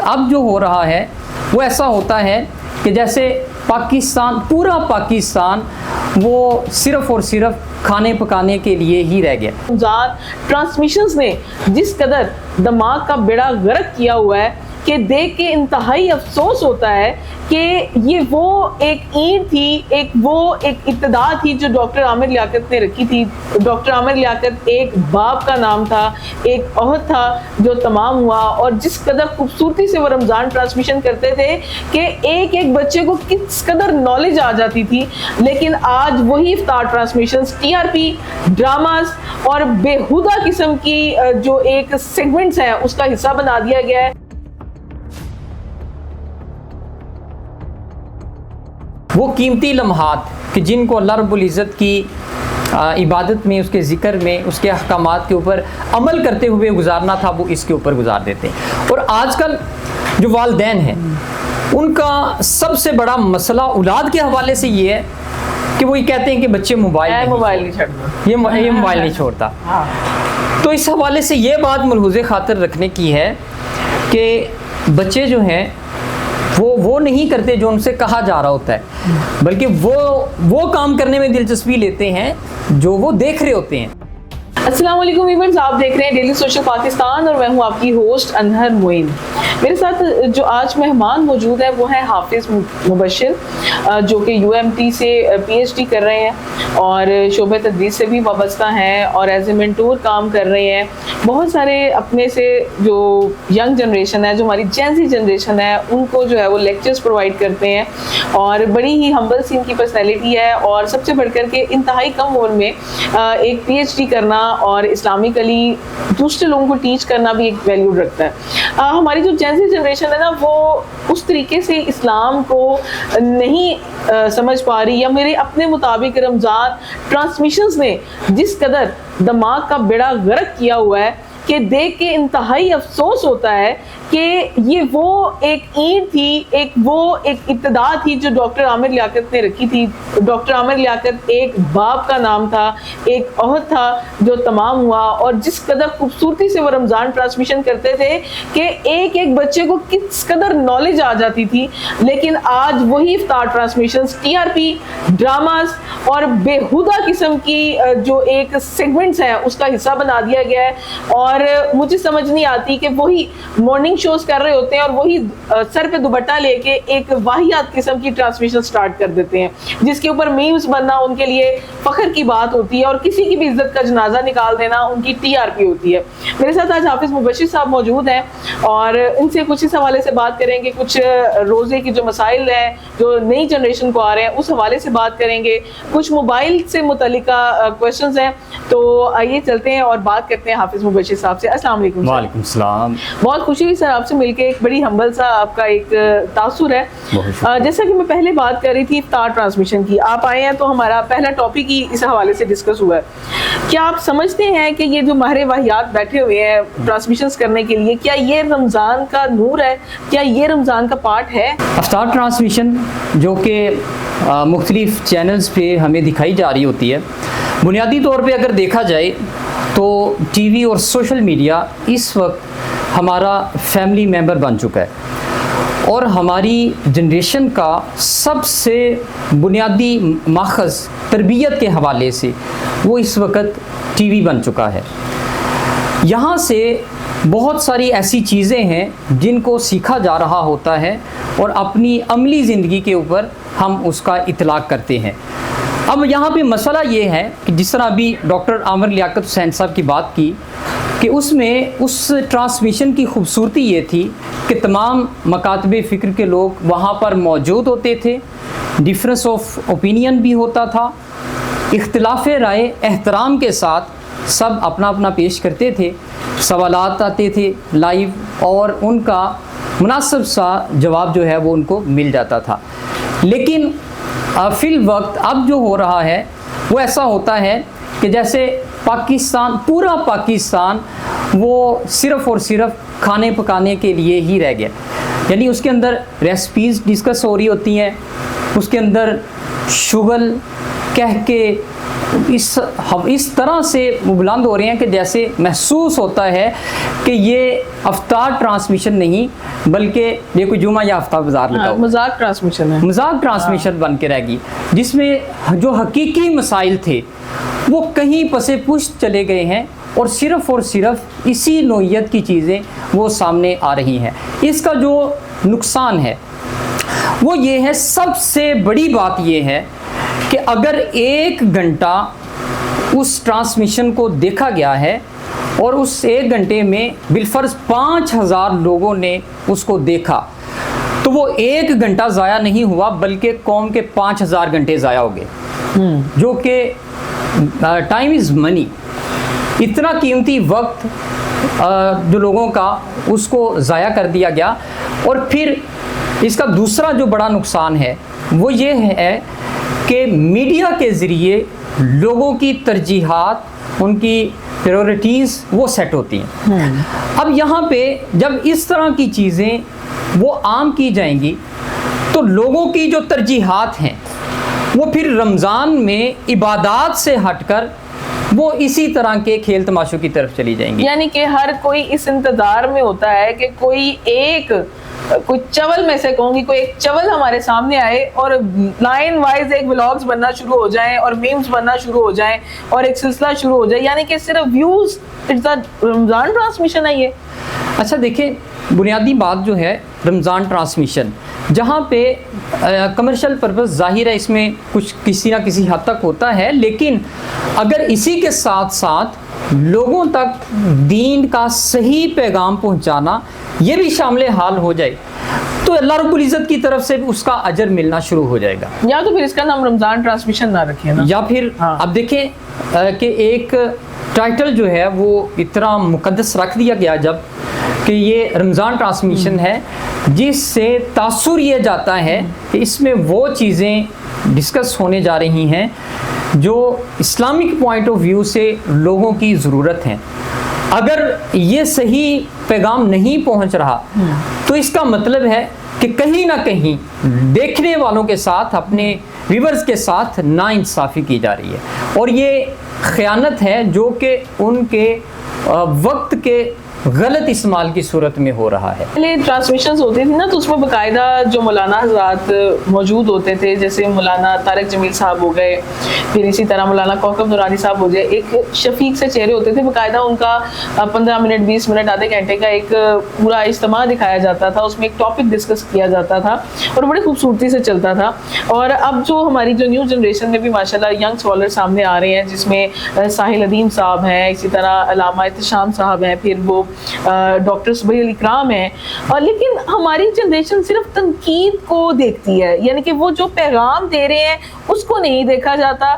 اب جو ہو رہا ہے وہ ایسا ہوتا ہے کہ جیسے پاکستان، پورا پاکستان وہ صرف اور صرف کھانے پکانے کے لیے ہی رہ گیا۔ رمضان ٹرانسمیشنز نے جس قدر دماغ کا بیڑا غرق کیا ہوا ہے کہ دیکھ کے انتہائی افسوس ہوتا ہے کہ یہ وہ ایک اینٹ تھی، ایک ابتدا تھی جو ڈاکٹر عامر لیاقت نے رکھی تھی۔ ڈاکٹر عامر لیاقت ایک باپ کا نام تھا، ایک عہد تھا جو تمام ہوا، اور جس قدر خوبصورتی سے وہ رمضان ٹرانسمیشن کرتے تھے کہ ایک ایک بچے کو کس قدر نالج آ جاتی تھی۔ لیکن آج وہی افطار transmissions T R P, dramas اور بےہودہ قسم کی جو ایک سیگمنٹس ہیں اس کا حصہ بنا دیا گیا ہے۔ وہ قیمتی لمحات کہ جن کو اللہ رب العزت کی عبادت میں، اس کے ذکر میں، اس کے احکامات کے اوپر عمل کرتے ہوئے گزارنا تھا، وہ اس کے اوپر گزار دیتے ہیں۔ اور آج کل جو والدین ہیں ان کا سب سے بڑا مسئلہ اولاد کے حوالے سے یہ ہے کہ وہ یہ کہتے ہیں کہ بچے موبائل نہیں چھوڑتا، یہ موبائل نہیں چھوڑتا۔ تو اس حوالے سے یہ بات ملحوظ خاطر رکھنے کی ہے کہ بچے جو ہیں وہ نہیں کرتے جو ان سے کہا جا رہا ہوتا ہے، بلکہ وہ کام کرنے میں دلچسپی لیتے ہیں جو وہ دیکھ رہے ہوتے ہیں۔ السلام علیکم ویورز، آپ دیکھ رہے ہیں ڈیلی سوشل پاکستان اور میں ہوں آپ کی ہوسٹ انہر معین۔ میرے ساتھ جو آج مہمان موجود ہے وہ ہے حافظ مبشر، جو کہ یو ایم ٹی سے پی ایچ ڈی کر رہے ہیں اور شعبہ تدریس سے بھی وابستہ ہیں اور ایز اے مینٹور کام کر رہے ہیں۔ بہت سارے اپنے سے جو ینگ جنریشن ہے، جو ہماری جینزی جنریشن ہے، ان کو جو ہے وہ لیکچرز پرووائڈ کرتے ہیں اور بڑی ہی ہمبل سی ان کی پرسنالٹی ہے، اور سب سے بڑھ کر کے انتہائی کم عمر میں ایک پی ایچ ڈی کرنا اور اسلامکلی دوسرے لوگوں کو ٹیچ کرنا بھی ایک ویلیو رکھتا ہے۔ ہماری جو جینزی جنریشن ہے نا، وہ اس طریقے سے اسلام کو نہیں سمجھ پا رہی، یا میرے اپنے مطابق رمضان ٹرانسمیشنز نے جس قدر دماغ کا بیڑا غرق کیا ہوا ہے کہ دیکھ کے انتہائی افسوس ہوتا ہے کہ یہ وہ ایک اینٹ تھی، ایک ابتدا تھی جو ڈاکٹر عامر لیاقت نے رکھی تھی۔ ڈاکٹر عامر لیاقت ایک باپ کا نام تھا، ایک عہد تھا جو تمام ہوا، اور جس قدر خوبصورتی سے وہ رمضان ٹرانسمیشن کرتے تھے کہ ایک ایک بچے کو کس قدر نالج آ جاتی تھی۔ لیکن آج وہی افطار transmissions T R P, dramas اور بےہودہ قسم کی جو ایک سیگمنٹس ہیں اس کا حصہ بنا دیا گیا ہے، اور مجھے سمجھ نہیں آتی کہ وہی مارننگ شوز کر رہے ہوتے ہیں اور وہی سر پہ دوپٹہ لے کے ایک واہیات قسم کی ٹرانسمیشن سٹارٹ کر دیتے ہیں، جس کے اوپر میمز بننا ان کے لیے فخر کی بات ہوتی ہے، اور کسی کی بھی عزت کا جنازہ نکال دینا ان کی ٹی آر پی ہوتی ہے۔ میرے ساتھ آج حافظ مبشر صاحب موجود ہیں اور ان سے کچھ اس حوالے سے بات کریں گے، کچھ روزے کی جو مسائل ہیں جو نئی جنریشن کو آ رہے ہیں اس حوالے سے بات کریں گے، کچھ موبائل سے متعلقہ کویشچنز ہیں۔ تو آئیے چلتے ہیں اور بات کرتے ہیں حافظ مبشر صاحب سے۔ السلام علیکم۔ وعلیکم السلام۔ بہت خوشی ہوئی سر آپ سے مل کے، ایک بڑی ہمبل سا آپ کا ایک تاثر ہے۔ جیسا کہ میں پہلے بات کر رہی تھی افطار ٹرانسمیشن کی، آپ آئے ہیں تو ہمارا پہلا ٹاپک ہی اس حوالے سے ڈسکس ہوا ہے۔ کیا آپ سمجھتے ہیں کہ یہ جو ماہر واہیات بیٹھے ہوئے ہیں ٹرانسمیشنز کرنے کے لیے، کیا یہ رمضان کا نور ہے؟ کیا یہ رمضان کا پارٹ ہے؟ افطار ٹرانسمیشن جو کہ مختلف چینلز پہ ہمیں دکھائی جا رہی ہوتی ہے، بنیادی طور پہ اگر دیکھا جائے تو ٹی وی اور سوشل میڈیا اس وقت ہمارا فیملی ممبر بن چکا ہے، اور ہماری جنریشن کا سب سے بنیادی ماخذ تربیت کے حوالے سے وہ اس وقت ٹی وی بن چکا ہے۔ یہاں سے بہت ساری ایسی چیزیں ہیں جن کو سیکھا جا رہا ہوتا ہے اور اپنی عملی زندگی کے اوپر ہم اس کا اطلاق کرتے ہیں۔ اب یہاں پہ مسئلہ یہ ہے کہ جس طرح ابھی ڈاکٹر عامر لیاقت حسین صاحب کی بات کی کہ اس میں اس ٹرانسمیشن کی خوبصورتی یہ تھی کہ تمام مکاتب فکر کے لوگ وہاں پر موجود ہوتے تھے، ڈفرینس آف اوپینین بھی ہوتا تھا، اختلاف رائے احترام کے ساتھ سب اپنا اپنا پیش کرتے تھے، سوالات آتے تھے لائیو اور ان کا مناسب سا جواب جو ہے وہ ان کو مل جاتا تھا۔ لیکن فی الوقت اب جو ہو رہا ہے وہ ایسا ہوتا ہے کہ جیسے پاکستان، پورا پاکستان وہ صرف اور صرف کھانے پکانے کے لیے ہی رہ گیا، یعنی اس کے اندر ریسپیز ڈسکس ہو رہی ہوتی ہیں، اس کے اندر شغل کہہ کے اس طرح سے بلند ہو رہے ہیں کہ جیسے محسوس ہوتا ہے کہ یہ افطار ٹرانسمیشن نہیں بلکہ یہ کوئی جمعہ یا ہفتہ بازار لگا ہوا مذاق ٹرانسمیشن ہے، مذاق ٹرانسمیشن بن کے رہ گئی، جس میں جو حقیقی مسائل تھے وہ کہیں پس پشت چلے گئے ہیں اور صرف اسی نوعیت کی چیزیں وہ سامنے آ رہی ہیں۔ اس کا جو نقصان ہے وہ یہ ہے، سب سے بڑی بات یہ ہے کہ اگر 1 گھنٹہ اس ٹرانسمیشن کو دیکھا گیا ہے اور اس 1 گھنٹے میں بالفرض 5000 لوگوں نے اس کو دیکھا تو وہ 1 گھنٹہ ضائع نہیں ہوا بلکہ قوم کے 5000 گھنٹے ضائع ہو گئے، جو کہ ٹائم از منی، اتنا قیمتی وقت جو لوگوں کا اس کو ضائع کر دیا گیا۔ اور پھر اس کا دوسرا جو بڑا نقصان ہے وہ یہ ہے کہ میڈیا کے ذریعے لوگوں کی ترجیحات، ان کی پریورٹیز وہ سیٹ ہوتی ہیں۔ اب یہاں پہ جب اس طرح کی چیزیں وہ عام کی جائیں گی تو لوگوں کی جو ترجیحات ہیں وہ پھر رمضان میں عبادات سے ہٹ کر وہ اسی طرح کے کھیل تماشوں کی طرف چلی جائیں گی۔ یعنی کہ ہر کوئی اس انتظار میں ہوتا ہے کہ کوئی چول میں سے کہوں گی، کوئی ایک چول ہمارے سامنے آئے اور لائن وائز ایک ولاگز بننا شروع ہو جائیں اور میمز بننا شروع ہو جائیں اور ایک سلسلہ شروع ہو جائے، یعنی کہ صرف ویوز، رمضان ٹرانسمیشن ہے یہ۔ اچھا دیکھیں، بنیادی بات جو ہے رمضان ٹرانسمیشن، جہاں پہ کمرشل پرپس ظاہر ہے اس میں کچھ کسی نہ کسی حد تک ہوتا ہے، لیکن اگر اسی کے ساتھ ساتھ لوگوں تک دین کا صحیح پیغام پہنچانا یہ بھی شامل حال ہو جائے تو اللہ رب العزت کی طرف سے اس کا اجر ملنا شروع ہو جائے گا۔ یا تو پھر اس کا نام رمضان ٹرانسمیشن نہ رکھیں نا، یا پھر اب دیکھیں کہ ایک ٹائٹل جو ہے وہ اتنا مقدس رکھ دیا گیا جب کہ یہ رمضان ٹرانسمیشن ہے، جس سے تاثر یہ جاتا ہے کہ اس میں وہ چیزیں ڈسکس ہونے جا رہی ہیں جو اسلامک پوائنٹ آف ویو سے لوگوں کی ضرورت ہیں۔ اگر یہ صحیح پیغام نہیں پہنچ رہا تو اس کا مطلب ہے کہ کہیں نہ کہیں دیکھنے والوں کے ساتھ، اپنے ویورز کے ساتھ ناانصافی کی جا رہی ہے، اور یہ خیانت ہے جو کہ ان کے وقت کے غلط استعمال کی صورت میں ہو رہا ہے۔ پہلے ٹرانسمیشنز ہوتی تھی نا تو اس میں باقاعدہ جو مولانا حضرات موجود ہوتے تھے، جیسے مولانا طارق جمیل صاحب ہو گئے، پھر اسی طرح مولانا کوکب نورانی صاحب ہو گئے، ایک شفیق سے چہرے ہوتے تھے، باقاعدہ ان کا 15 منٹ 20 منٹ آدھے گھنٹے کا ایک پورا اجتماع دکھایا جاتا تھا، اس میں ایک ٹاپک ڈسکس کیا جاتا تھا اور بڑی خوبصورتی سے چلتا تھا۔ اور اب جو ہماری جو نیو جنریشن میں بھی ماشاءاللہ ینگ اسکالر سامنے آ رہے ہیں، جس میں ساحل ادیم صاحب ہیں، اسی طرح علامہ احتشام صاحب ہیں، پھر وہ ڈاکٹر صبیح علی اکرام ہیں، اور لیکن ہماری جنریشن صرف تنقید کو دیکھتی ہے، یعنی کہ وہ جو پیغام دے رہے ہیں اس کو نہیں دیکھا جاتا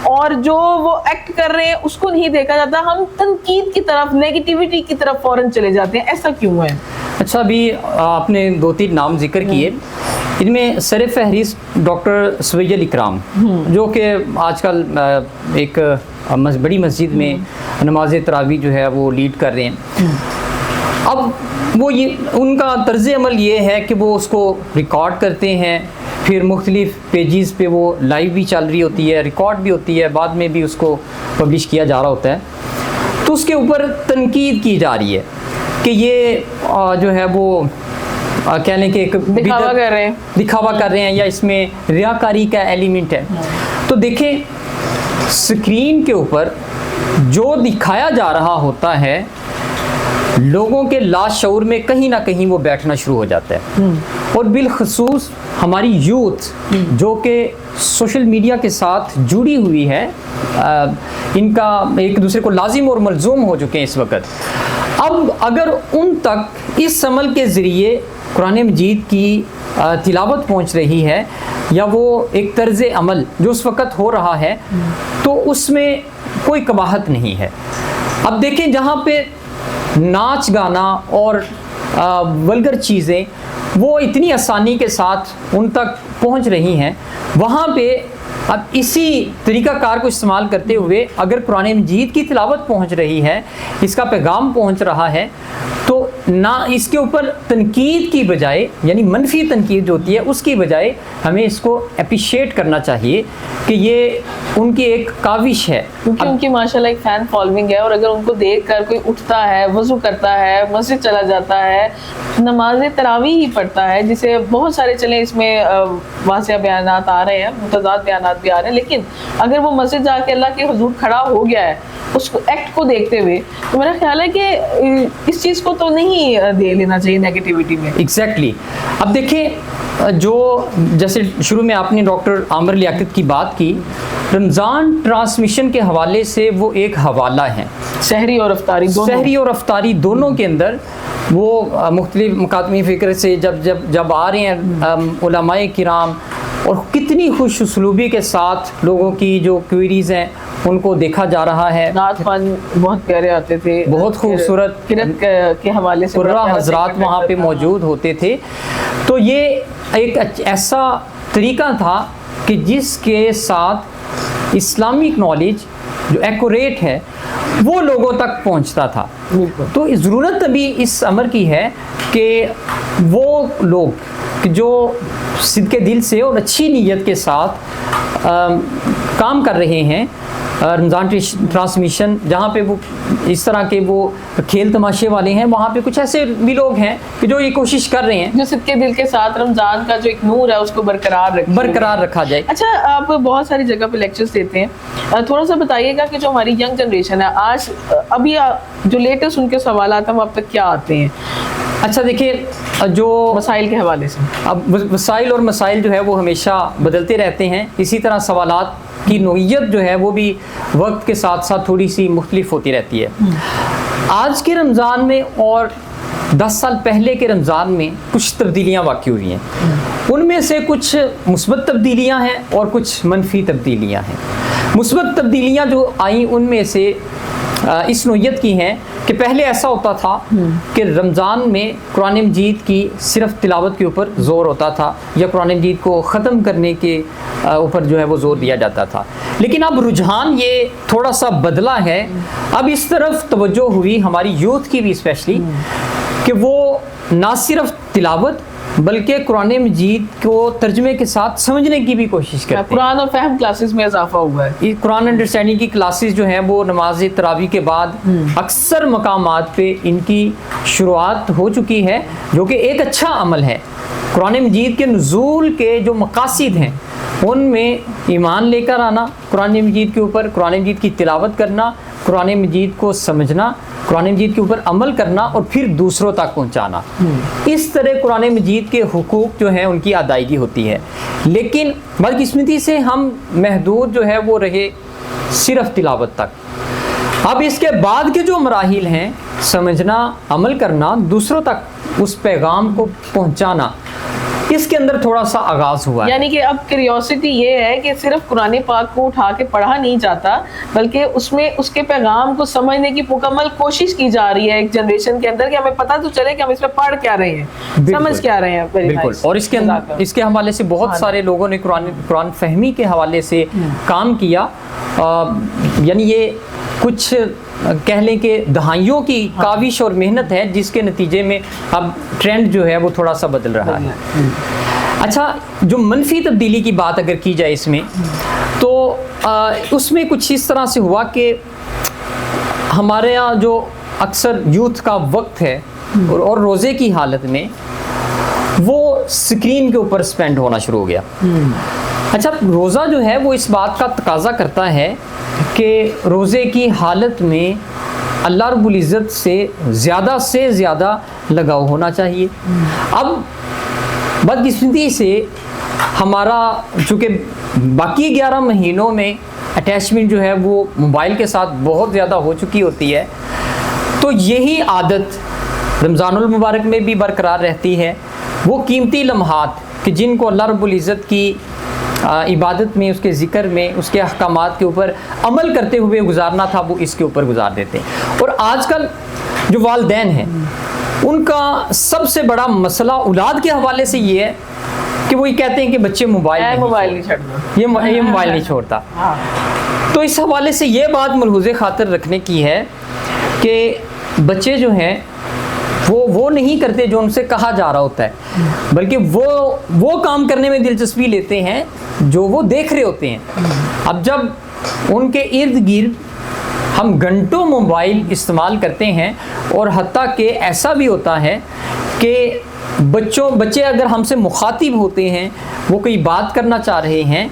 اور جو وہ ایکٹ کر رہے ہیں اس کو نہیں دیکھا جاتا، ہم تنقید کی طرف، نیگیٹیوٹی کی طرف فوراً چلے جاتے ہیں۔ ایسا کیوں ہے؟ اچھا، ابھی آپ نے 2-3 نام ذکر کیے، ان میں سر فہرست ڈاکٹر صبیح علی اکرام، جو کہ آج کل ایک بڑی مسجد میں نماز تراویح جو ہے وہ لیڈ کر رہے ہیں۔ اب وہ ان کا طرز عمل یہ ہے کہ وہ اس کو ریکارڈ کرتے ہیں، پھر مختلف پیجز پہ وہ لائیو بھی چل رہی ہوتی ہے، ریکارڈ بھی ہوتی ہے، بعد میں بھی اس کو پبلش کیا جا رہا ہوتا ہے، تو اس کے اوپر تنقید کی جا رہی ہے کہ یہ جو ہے وہ کہہ لیں کہ ایک دکھاوا کر رہے ہیں یا اس میں ریاکاری کا ایلیمنٹ ہے۔ تو دیکھیں، اسکرین کے اوپر جو دکھایا جا رہا ہوتا ہے لوگوں کے لاشعور میں کہیں نہ کہیں وہ بیٹھنا شروع ہو جاتا ہے، اور بالخصوص ہماری یوتھ جو کہ سوشل میڈیا کے ساتھ جڑی ہوئی ہے، ان کا ایک دوسرے کو لازم اور ملزوم ہو چکے ہیں اس وقت۔ اب اگر ان تک اس عمل کے ذریعے قرآن مجید کی تلاوت پہنچ رہی ہے یا وہ ایک طرز عمل جو اس وقت ہو رہا ہے، تو اس میں کوئی قباحت نہیں ہے۔ اب دیکھیں، جہاں پہ ناچ گانا اور ولگر چیزیں وہ اتنی آسانی کے ساتھ ان تک پہنچ رہی ہیں، وہاں پہ اب اسی طریقہ کار کو استعمال کرتے ہوئے اگر قرآن مجید کی تلاوت پہنچ رہی ہے، اس کا پیغام پہنچ رہا ہے، تو نہ اس کے اوپر تنقید کی بجائے، یعنی منفی تنقید جو ہوتی ہے اس کی بجائے ہمیں اس کو اپریشیٹ کرنا چاہیے کہ یہ ان کی ایک کاوش ہے، کیونکہ ان کی ماشاءاللہ ایک فین فالوئنگ ہے، اور اگر ان کو دیکھ کر کوئی اٹھتا ہے، وضو کرتا ہے، مسجد چلا جاتا ہے، نماز تراویح ہی پڑھتا ہے، جسے بہت سارے چلیں اس میں واضح بیانات آ رہے ہیں، متضاد بیانات بھی آ رہے ہیں، لیکن اگر وہ مسجد جا کے اللہ کے حضور کھڑا ہو گیا ہے اس ایکٹ کو دیکھتے ہوئے، تو میرا خیال ہے کہ اس چیز کو تو نہیں دے لینا چاہیے نیگیٹیوٹی میں۔ ایگزیکٹلی۔ اب دیکھیں، جو جیسے شروع میں آپ نے ڈاکٹر عامر لیاقت کی بات کی، رمضان ٹرانسمیشن کے حوالے سے وہ ایک حوالہ ہے، سحری اور افطاری دونوں، سحری اور افطاری دونوں کے اندر وہ مختلف مکاتمی فکر سے جب آ رہے ہیں علماء کرام، اور کتنی خوش اسلوبی کے ساتھ لوگوں کی جو کوئریز ہیں ان کو دیکھا جا رہا ہے۔ نعت خوان بہت پیارے آتے تھے، بہت خوبصورت قرأت کے حوالے سے قرہ حضرات وہاں پہ موجود ہوتے تھے۔ تو یہ ایک ایسا طریقہ تھا کہ جس کے ساتھ اسلامک نالج جو ایکوریٹ ہے وہ لوگوں تک پہنچتا تھا۔ تو ضرورت ابھی اس امر کی ہے کہ وہ لوگ جو صدق دل سے اور اچھی نیت کے ساتھ کام کر رہے ہیں، رمضان ٹرانسمیشن جہاں پہ وہ اس طرح کے وہ کھیل تماشے والے ہیں، وہاں پہ کچھ ایسے بھی لوگ ہیں کہ جو یہ کوشش کر رہے ہیں جو صدقے دل کے ساتھ رمضان کا جو ایک نور ہے اس کو برقرار رکھا جائے۔ اچھا، آپ بہت ساری جگہ پہ لیکچرز دیتے ہیں، تھوڑا سا بتائیے گا کہ جو ہماری ینگ جنریشن ہے آج، ابھی جو لیٹسٹ ان کے سوالات ہیں وہ اب تک کیا آتے ہیں؟ اچھا دیکھیں، جو مسائل کے حوالے سے، اب وسائل اور مسائل جو ہے وہ ہمیشہ بدلتے رہتے ہیں، اسی طرح سوالات کی نوعیت جو ہے وہ بھی وقت کے ساتھ ساتھ تھوڑی سی مختلف ہوتی رہتی ہے۔ آج کے رمضان میں اور 10 سال پہلے کے رمضان میں کچھ تبدیلیاں واقع ہوئی ہیں، ان میں سے کچھ مثبت تبدیلیاں ہیں اور کچھ منفی تبدیلیاں ہیں۔ مثبت تبدیلیاں جو آئیں ان میں سے اس نوعیت کی ہیں کہ پہلے ایسا ہوتا تھا کہ رمضان میں قرآن مجید کی صرف تلاوت کے اوپر زور ہوتا تھا، یا قرآن مجید کو ختم کرنے کے اوپر جو ہے وہ زور دیا جاتا تھا، لیکن اب رجحان یہ تھوڑا سا بدلا ہے۔ اب اس طرف توجہ ہوئی ہماری یوتھ کی بھی اسپیشلی، کہ وہ نہ صرف تلاوت بلکہ قرآن مجید کو ترجمے کے ساتھ سمجھنے کی بھی کوشش کرتے ہیں۔ قرآن اور فہم کلاسز میں اضافہ ہوا ہے، قرآن انڈرسٹینڈنگ کی کلاسز جو ہیں وہ نماز تراویح کے بعد اکثر مقامات پہ ان کی شروعات ہو چکی ہے، جو کہ ایک اچھا عمل ہے۔ قرآن مجید کے نزول کے جو مقاصد ہیں ان میں ایمان لے کر آنا قرآن مجید کے اوپر، قرآن مجید کی تلاوت کرنا، قرآن مجید کو سمجھنا، قرآن مجید کے اوپر عمل کرنا اور پھر دوسروں تک پہنچانا، اس طرح قرآن مجید کے حقوق جو ہیں ان کی ادائیگی ہوتی ہے۔ لیکن بدقسمتی سے ہم محدود جو ہے وہ رہے صرف تلاوت تک۔ اب اس کے بعد کے جو مراحل ہیں، سمجھنا، عمل کرنا، دوسروں تک اس پیغام کو پہنچانا، اس کے اندر تھوڑا سا آغاز ہوا ہے۔ یعنی کہ اب کیوریوسٹی یہ ہے کہ صرف قرآن پاک کو اٹھا کے پڑھا نہیں جاتا، بلکہ اس میں اس کے پیغام کو سمجھنے کی مکمل کوشش کی جا رہی ہے ایک جنریشن کے اندر، کہ ہمیں پتہ تو چلے کہ ہم اس میں پڑھ کیا رہے ہیں، سمجھ کیا رہے ہیں۔ بالکل، اور اس کے حوالے سے بہت سارے لوگوں نے قرآن فہمی کے حوالے سے کام کیا، یعنی یہ کچھ کہہ لیں کہ دہائیوں کی کاوش اور محنت ہے، جس کے نتیجے میں اب ٹرینڈ جو ہے وہ تھوڑا سا بدل رہا ہے۔ اچھا، جو منفی تبدیلی کی بات اگر کی جائے اس میں، تو اس میں کچھ اس طرح سے ہوا کہ ہمارے یہاں جو اکثر یوتھ کا وقت ہے اور روزے کی حالت میں وہ سکرین کے اوپر سپینڈ ہونا شروع ہو گیا۔ اچھا، روزہ جو ہے وہ اس بات کا تقاضا کرتا ہے کہ روزے کی حالت میں اللہ رب العزت سے زیادہ لگاؤ ہونا چاہیے۔ اب بدقسمتی سے ہمارا چونکہ باقی 11 مہینوں میں اٹیچمنٹ جو ہے وہ موبائل کے ساتھ بہت زیادہ ہو چکی ہوتی ہے، تو یہی عادت رمضان المبارک میں بھی برقرار رہتی ہے۔ وہ قیمتی لمحات کہ جن کو اللہ رب العزت کی عبادت میں، اس کے ذکر میں، اس کے احکامات کے اوپر عمل کرتے ہوئے گزارنا تھا، وہ اس کے اوپر گزار دیتے ہیں۔ اور آج کل جو والدین ہیں ان کا سب سے بڑا مسئلہ اولاد کے حوالے سے یہ ہے کہ وہ یہ کہتے ہیں کہ بچے موبائل نہیں چھوڑنا، یہ موبائل نہیں چھوڑتا. تو اس حوالے سے یہ بات ملحوظ خاطر رکھنے کی ہے کہ بچے جو ہیں وہ نہیں کرتے جو ان سے کہا جا رہا ہوتا ہے، بلکہ وہ کام کرنے میں دلچسپی لیتے ہیں جو وہ دیکھ رہے ہوتے ہیں. اب جب ان کے ارد گرد ہم گھنٹوں موبائل استعمال کرتے ہیں، اور حتیٰ کہ ایسا بھی ہوتا ہے کہ بچے اگر ہم سے مخاطب ہوتے ہیں، وہ کوئی بات کرنا چاہ رہے ہیں،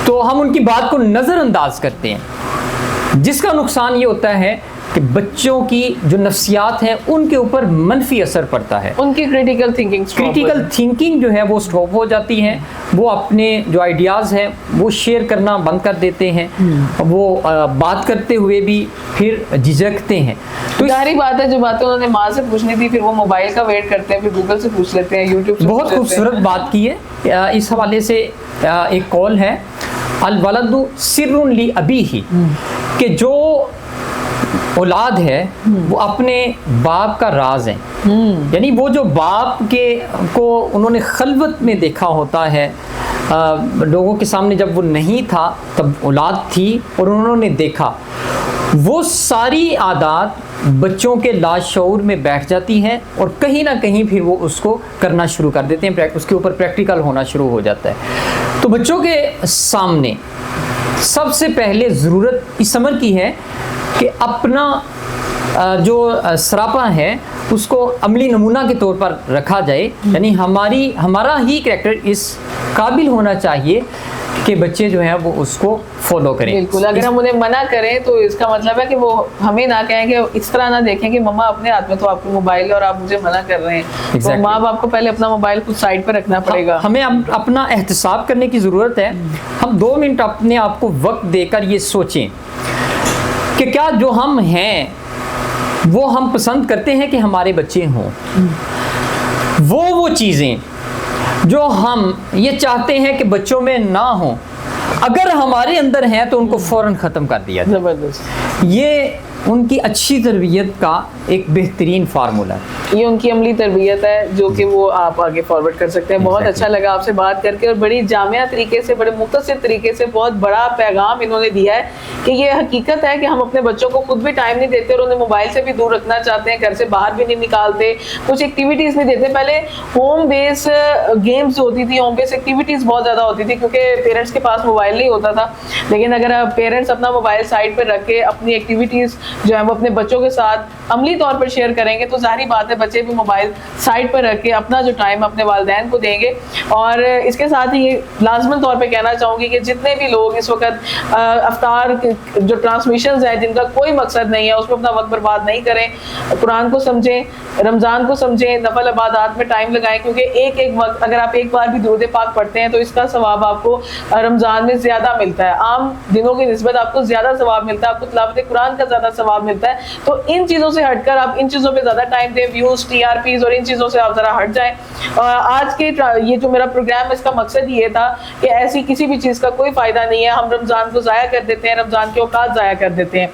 تو ہم ان کی بات کو نظر انداز کرتے ہیں، جس کا نقصان یہ ہوتا ہے کہ بچوں کی جو نفسیات ہیں ان کے اوپر منفی اثر پڑتا ہے. ان کی کریٹیکل تھنکنگ جو ہے وہ سٹاپ ہو جاتی ہے، وہ اپنے جو آئیڈیاز ہیں وہ شیئر کرنا بند کر دیتے ہیں، وہ بات کرتے ہوئے بھی پھر جھجکتے ہیں. تو ظاہری بات ہے جو باتیں انہوں نے ماں سے پوچھنی تھی پھر وہ موبائل کا ویٹ کرتے ہیں، پھر گوگل سے پوچھ لیتے ہیں، یوٹیوب سے. بہت خوبصورت بات کی ہے. اس حوالے سے ایک قول ہے، الولد سر لابیہ، کہ جو اولاد ہے وہ اپنے باپ کا راز ہے. یعنی وہ جو باپ کو انہوں نے خلوت میں دیکھا ہوتا ہے، لوگوں کے سامنے جب وہ نہیں تھا تب اولاد تھی اور انہوں نے دیکھا، وہ ساری عادات بچوں کے لاشعور میں بیٹھ جاتی ہیں اور کہیں نہ کہیں پھر وہ اس کو کرنا شروع کر دیتے ہیں، اس کے اوپر پریکٹیکل ہونا شروع ہو جاتا ہے. تو بچوں کے سامنے سب سے پہلے ضرورت اس امر کی ہے کہ اپنا جو سراپا ہے اس کو عملی نمونہ کے طور پر رکھا جائے. یعنی ہمارا ہی کریکٹر اس قابل ہونا چاہیے کہ بچے جو ہیں وہ اس کو فالو کریں. بالکل. اگر ہم انہیں منع کریں تو اس کا مطلب ہے کہ وہ ہمیں نہ کہیں کہ اس طرح نہ دیکھیں کہ مما اپنے ہاتھ میں تو آپ کو موبائل ہے اور آپ مجھے منع کر رہے ہیں. تو ماں باپ کو پہلے اپنا موبائل خود سائڈ پہ رکھنا پڑے گا. ہمیں اپنا احتساب کرنے کی ضرورت ہے. ہم 2 منٹ اپنے آپ کو وقت دے کر یہ سوچیں کہ کیا جو ہم ہیں وہ ہم پسند کرتے ہیں کہ ہمارے بچے ہوں. وہ چیزیں جو ہم یہ چاہتے ہیں کہ بچوں میں نہ ہوں، اگر ہمارے اندر ہیں تو ان کو فوراً ختم کر دیا جائے. زبردست. یہ ان کی اچھی تربیت کا ایک بہترین فارمولہ ہے. یہ ان کی عملی تربیت ہے جو کہ وہ آپ آگے فارورڈ کر سکتے ہیں. بہت اچھا لگا آپ سے بات کر کے، اور بڑی جامعہ طریقے سے، بڑے مختصر طریقے سے بہت بڑا پیغام انہوں نے دیا ہے کہ یہ حقیقت ہے کہ ہم اپنے بچوں کو خود بھی ٹائم نہیں دیتے اور انہیں موبائل سے بھی دور رکھنا چاہتے ہیں، گھر سے باہر بھی نہیں نکالتے، کچھ ایکٹیویٹیز نہیں دیتے. پہلے ہوم بیس گیمز ہوتی تھی، ہوم بیس ایکٹیویٹیز بہت زیادہ ہوتی تھی کیونکہ پیرنٹس کے پاس موبائل نہیں ہوتا تھا. لیکن اگر پیرنٹس اپنا موبائل سائڈ پہ رکھ کے اپنی ایکٹیویٹیز جو ہے وہ اپنے بچوں کے ساتھ عملی طور پر شیئر کریں گے تو ظاہری بات ہے بچے بھی موبائل سائڈ پر رکھ کے اپنا جو ٹائم اپنے والدین کو دیں گے. اور اس کے ساتھ ہی یہ لازماً طور پہ کہنا چاہوں گی کہ جتنے بھی لوگ اس وقت افطار جو ٹرانسمیشنز ہیں جن کا کوئی مقصد نہیں ہے اس میں اپنا وقت برباد نہیں کریں. قرآن کو سمجھیں، رمضان کو سمجھیں، نفل عبادات میں ٹائم لگائیں، کیونکہ ایک وقت اگر آپ ایک بار بھی درود پاک پڑھتے ہیں تو اس کا ثواب آپ کو رمضان میں زیادہ ملتا ہے. عام دنوں کی نسبت آپ کو زیادہ ثواب ملتا ہے، آپ کو تلاوت قرآن کا زیادہ ثواب ملتا ہے. تو ان چیزوں سے ہٹ کر آپ ان چیزوں پہ زیادہ ٹائم دیں، ویوز، TRPs اور ان چیزوں سے آپ ذرا ہٹ جائیں. آج کے یہ جو میرا پروگرام ہے اس کا مقصد یہ تھا کہ ایسی کسی بھی چیز کا کوئی فائدہ نہیں ہے. ہم رمضان کو ضائع کر دیتے ہیں، رمضان کے اوقات ضائع کر دیتے ہیں.